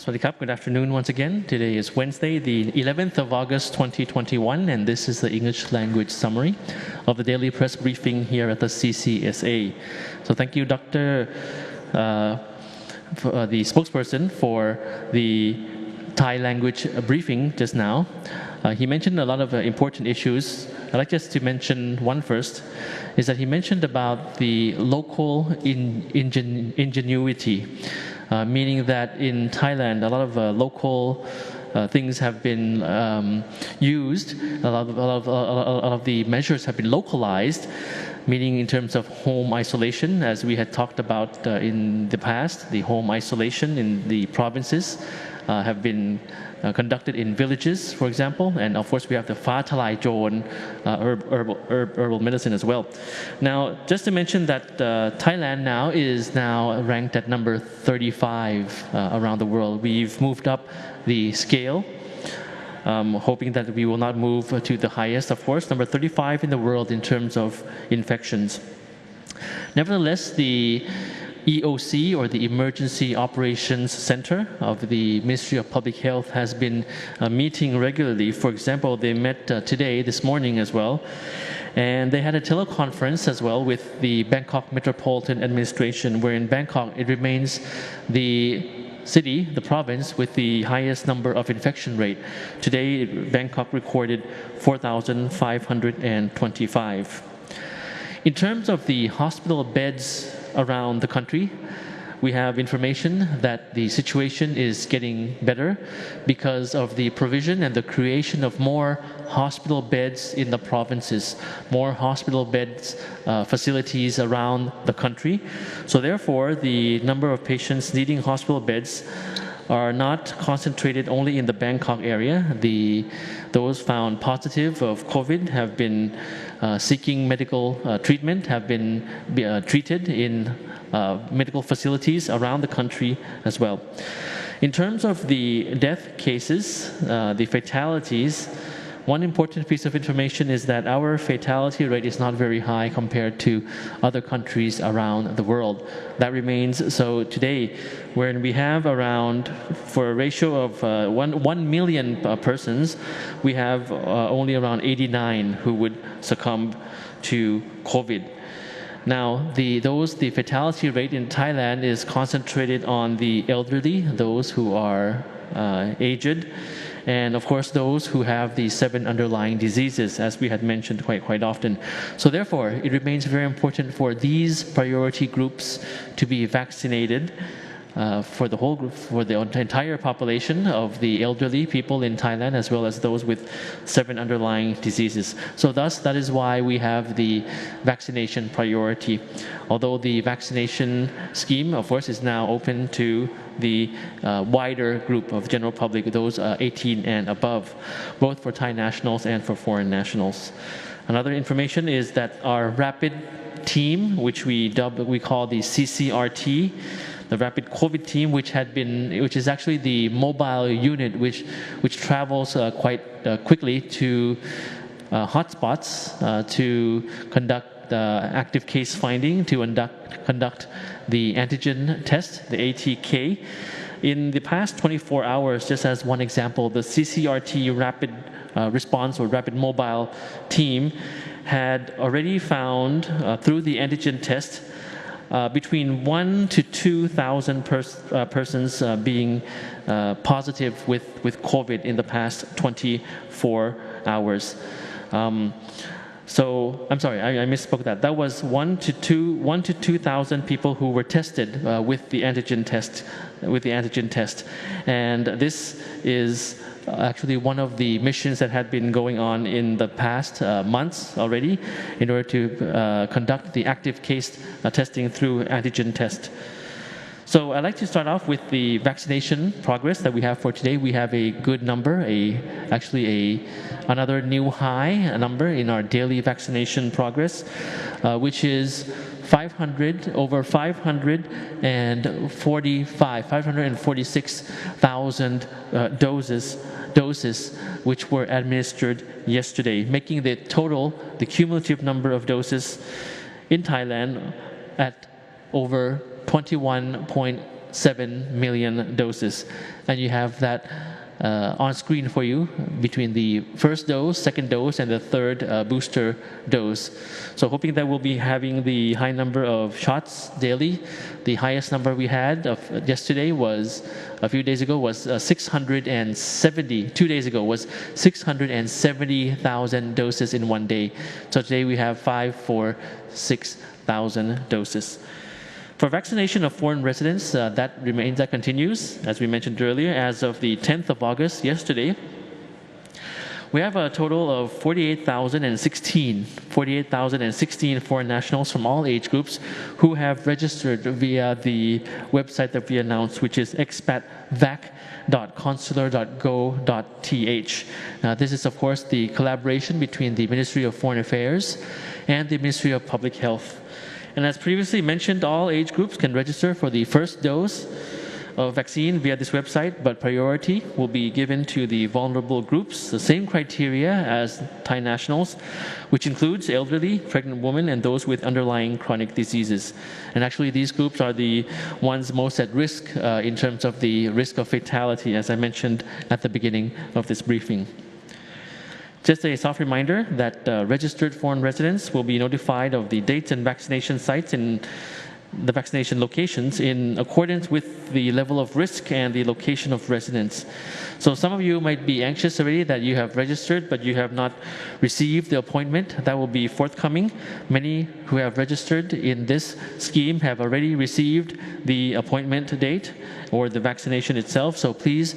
Swadikap, good afternoon once again. Today is Wednesday, the 11th of August 2021, and this is the English language summary of the daily press briefing here at the CCSA. So thank you, Dr. The spokesperson for the Thai language briefing just now. He mentioned a lot of important issues. I'd like just to mention one first, is that he mentioned about the local ingenuity. Meaning that in Thailand, a lot of local things have been used. A lot of the measures have been localized, meaning in terms of home isolation, as we had talked about in the past. The home isolation in the provinces have been conducted in villages, for example, and of course we have the Pha Thalai Joan herbal medicine as well. Now, just to mention that Thailand now is ranked at number 35 around the world. We've moved up the scale, hoping that we will not move to the highest, of course, number 35 in the world in terms of infections. Nevertheless, the EOC, or the Emergency Operations Center of the Ministry of Public Health, has been meeting regularly. For example, they met this morning as well, and they had a teleconference as well with the Bangkok Metropolitan Administration, where in Bangkok it remains the city, the province, with the highest number of infection rate. Today, Bangkok recorded 4,525. In terms of the hospital beds around the country, we have information that the situation is getting better because of the provision and the creation of more hospital beds in the provinces, more hospital beds facilities around the country. So therefore, the number of patients needing hospital beds are not concentrated only in the Bangkok area. Those found positive of COVID have been seeking medical treatment, have been treated in medical facilities around the country as well. In terms of the death cases, the fatalities, one important piece of information is that our fatality rate is not very high compared to other countries around the world. That remains so today, wherein we have around, for a ratio of 1 million persons, we have only around 89 who would succumb to COVID. Now, the fatality rate in Thailand is concentrated on the elderly, those who are aged, and of course those who have the 7 underlying diseases, as we had mentioned quite often. So therefore, it remains very important for these priority groups to be vaccinated, for the whole group, for the entire population of the elderly people in Thailand, as well as those with 7 underlying diseases. So thus, that is why we have the vaccination priority. Although the vaccination scheme, of course, is now open to the wider group of general public, those 18 and above, both for Thai nationals and for foreign nationals. Another information is that our rapid team, which we call the CCRT, the rapid COVID team, which is actually the mobile unit which travels quite quickly to hotspots to conduct active case finding, to conduct the antigen test, the ATK. In the past 24 hours, just as one example, the CCRT rapid response or rapid mobile team had already found through the antigen test between 1,000 to 2,000 persons being positive with COVID in the past 24 hours. So I'm sorry, I misspoke that. That was 1,000 to 2,000 people who were tested with the antigen test, and this is actually one of the missions that had been going on in the past months already in order to conduct the active case testing through antigen test. So I'd like to start off with the vaccination progress that we have for today. We have a good number, another new high number in our daily vaccination progress, which is 546,000 doses which were administered yesterday, making the cumulative number of doses in Thailand at over 21.8 million doses. And you have that on screen for you between the first dose, second dose, and the third booster dose. So hoping that we'll be having the high number of shots daily. The highest number we had of yesterday was, a few days ago, was 670. 2 days ago was 670,000 doses in one day. So today we have 6,000 doses. For vaccination of foreign residents, that continues, as we mentioned earlier, as of the 10th of August, yesterday. We have a total of 48,016 foreign nationals from all age groups who have registered via the website that we announced, which is expatvac.consular.go.th. This is, of course, the collaboration between the Ministry of Foreign Affairs and the Ministry of Public Health. And as previously mentioned, all age groups can register for the first dose of vaccine via this website, but priority will be given to the vulnerable groups, the same criteria as Thai nationals, which includes elderly, pregnant women, and those with underlying chronic diseases. And actually, these groups are the ones most at risk in terms of the risk of fatality, as I mentioned at the beginning of this briefing. Just a soft reminder that registered foreign residents will be notified of the dates and vaccination sites in the vaccination locations in accordance with the level of risk and the location of residence. So some of you might be anxious already that you have registered but you have not received the appointment. That will be forthcoming. Many who have registered in this scheme have already received the appointment date or the vaccination itself. So please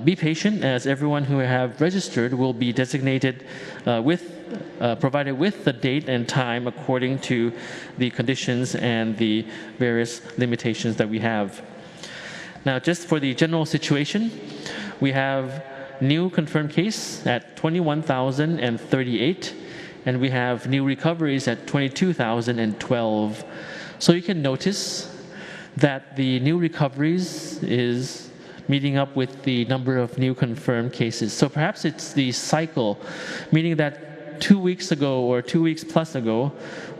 be patient, as everyone who have registered will be designated provided with the date and time according to the conditions and the various limitations that we have. Now, just for the general situation, we have new confirmed case at 21,038, and we have new recoveries at 22,012. So you can notice that the new recoveries is meeting up with the number of new confirmed cases. So perhaps it's the cycle, meaning that 2 weeks ago or 2 weeks plus ago,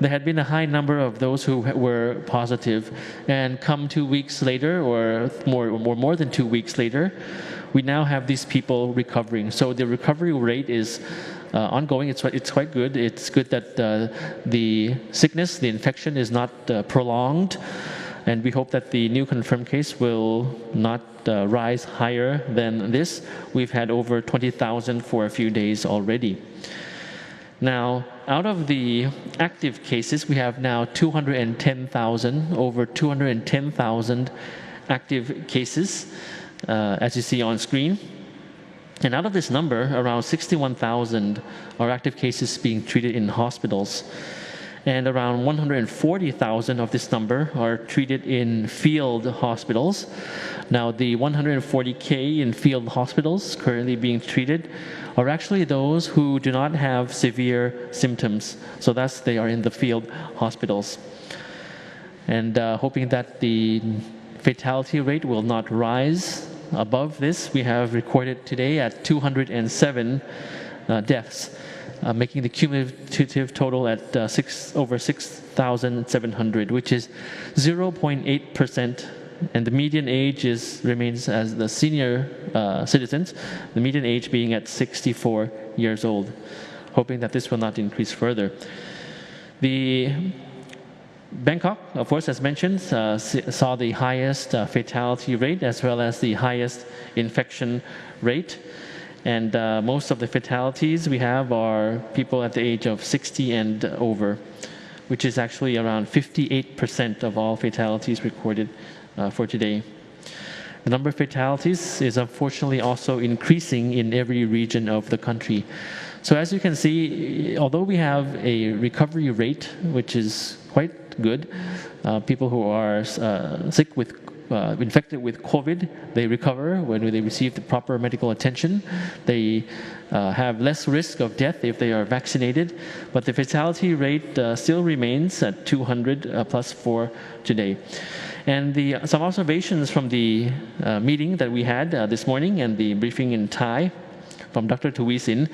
there had been a high number of those who were positive, and come 2 weeks later or more than 2 weeks later, we now have these people recovering. So the recovery rate is ongoing. It's quite good. It's good that the sickness, the infection is not prolonged, and we hope that the new confirmed case will not rise higher than this. We've had over 20,000 for a few days already. Now, out of the active cases, we have now over 210,000 active cases, as you see on screen. And out of this number, around 61,000 are active cases being treated in hospitals. And around 140,000 of this number are treated in field hospitals. Now, the 140K in field hospitals currently being treated are actually those who do not have severe symptoms. So they are in the field hospitals. And hoping that the fatality rate will not rise above this, we have recorded today at 207 deaths, making the cumulative total at over 6,700, which is 0.8%. And the median age remains as the senior citizens, the median age being at 64 years old, hoping that this will not increase further. The Bangkok, of course, as mentioned, saw the highest fatality rate as well as the highest infection rate. And most of the fatalities we have are people at the age of 60 and over, which is actually around 58% of all fatalities recorded for today. The number of fatalities is unfortunately also increasing in every region of the country. So as you can see, although we have a recovery rate, which is quite good, people who are sick with infected with COVID, they recover when they receive the proper medical attention. They have less risk of death if they are vaccinated, but the fatality rate still remains at 200 plus for today. And some observations from the meeting that we had this morning and the briefing in Thai from Dr. Tuwisin,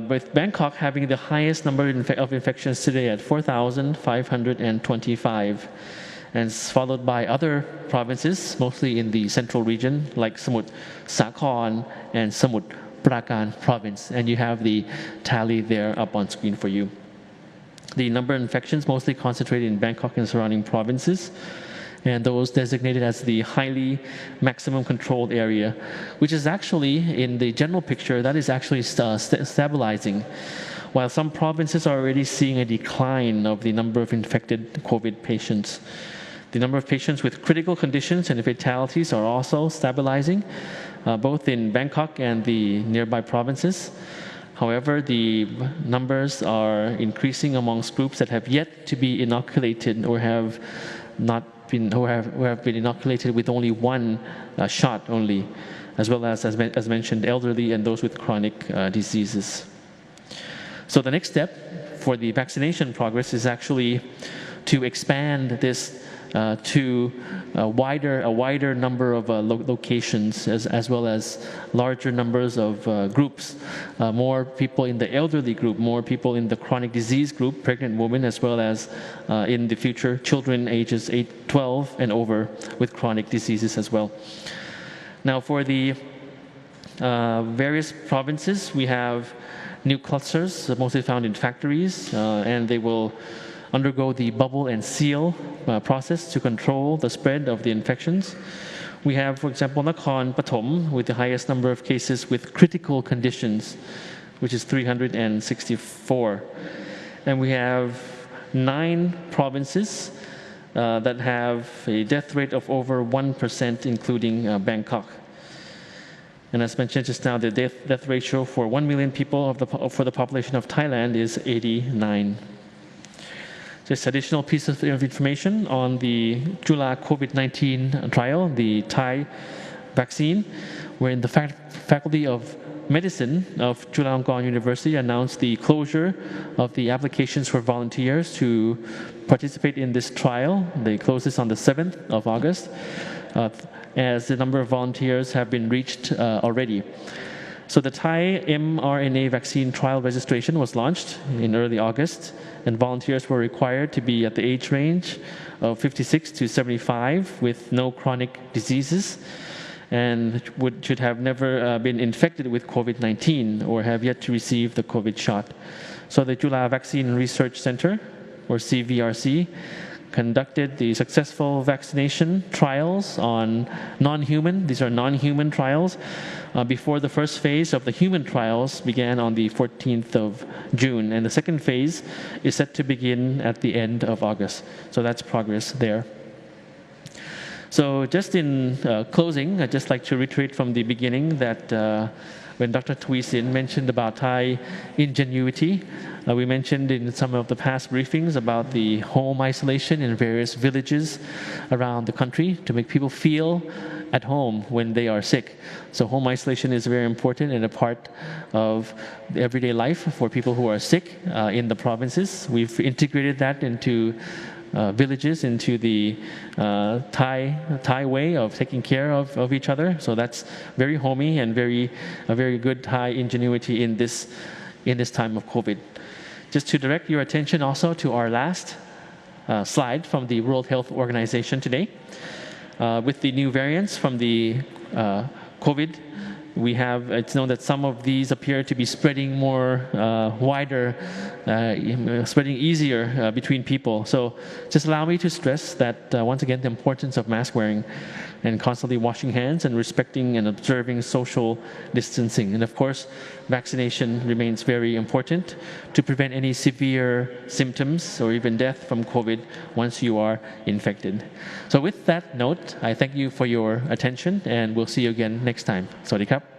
with Bangkok having the highest number of infections today at 4,525. and followed by other provinces, mostly in the central region, like Samut Sakhon and Samut Prakan province. And you have the tally there up on screen for you. The number of infections mostly concentrated in Bangkok and surrounding provinces, and those designated as the highly maximum controlled area, which is actually, in the general picture, that is actually stabilizing. While some provinces are already seeing a decline of the number of infected COVID patients. The number of patients with critical conditions and fatalities are also stabilizing, both in Bangkok and the nearby provinces. However, the numbers are increasing amongst groups that have yet to be inoculated or have been inoculated with only one shot only, as well as mentioned, elderly and those with chronic diseases. So the next step for the vaccination progress is actually to expand this to a wider number of locations, as well as larger numbers of groups, more people in the elderly group, more people in the chronic disease group, pregnant women, as well as in the future children ages 12 and over with chronic diseases as well. Now for the various provinces, we have new clusters, mostly found in factories, and they will undergo the bubble and seal process to control the spread of the infections. We have, for example, Nakhon Pathom with the highest number of cases with critical conditions, which is 364. And we have 9 provinces that have a death rate of over 1%, including Bangkok. And as mentioned just now, the death ratio for 1 million people for the population of Thailand is 89. Just additional piece of information on the Chula COVID-19 trial, the Thai vaccine, wherein the Faculty of Medicine of Chulalongkorn University announced the closure of the applications for volunteers to participate in this trial. They closed this on the 7th of August, as the number of volunteers have been reached already. So the Thai mRNA vaccine trial registration was launched in early August, and volunteers were required to be at the age range of 56 to 75 with no chronic diseases, and should have never been infected with COVID-19 or have yet to receive the COVID shot. So the Chula Vaccine Research Center, or CVRC, conducted the successful vaccination trials on these are non-human trials, before the first phase of the human trials began on the 14th of June. And the second phase is set to begin at the end of August. So that's progress there. So just in closing, I'd just like to reiterate from the beginning that when Dr. Tui Sin mentioned about Thai ingenuity, we mentioned in some of the past briefings about the home isolation in various villages around the country to make people feel at home when they are sick. So home isolation is very important and a part of everyday life for people who are sick in the provinces. We've integrated that into villages, into the Thai way of taking care of each other. So that's very homey and a very good Thai ingenuity in this time of COVID. Just to direct your attention also to our last slide from the World Health Organization today. With the new variants from the COVID, it's known that some of these appear to be spreading more wider, spreading easier between people. So just allow me to stress that once again, the importance of mask wearing and constantly washing hands and respecting and observing social distancing. And of course, vaccination remains very important to prevent any severe symptoms or even death from COVID once you are infected. So with that note, I thank you for your attention, and we'll see you again next time. Sawadee krap.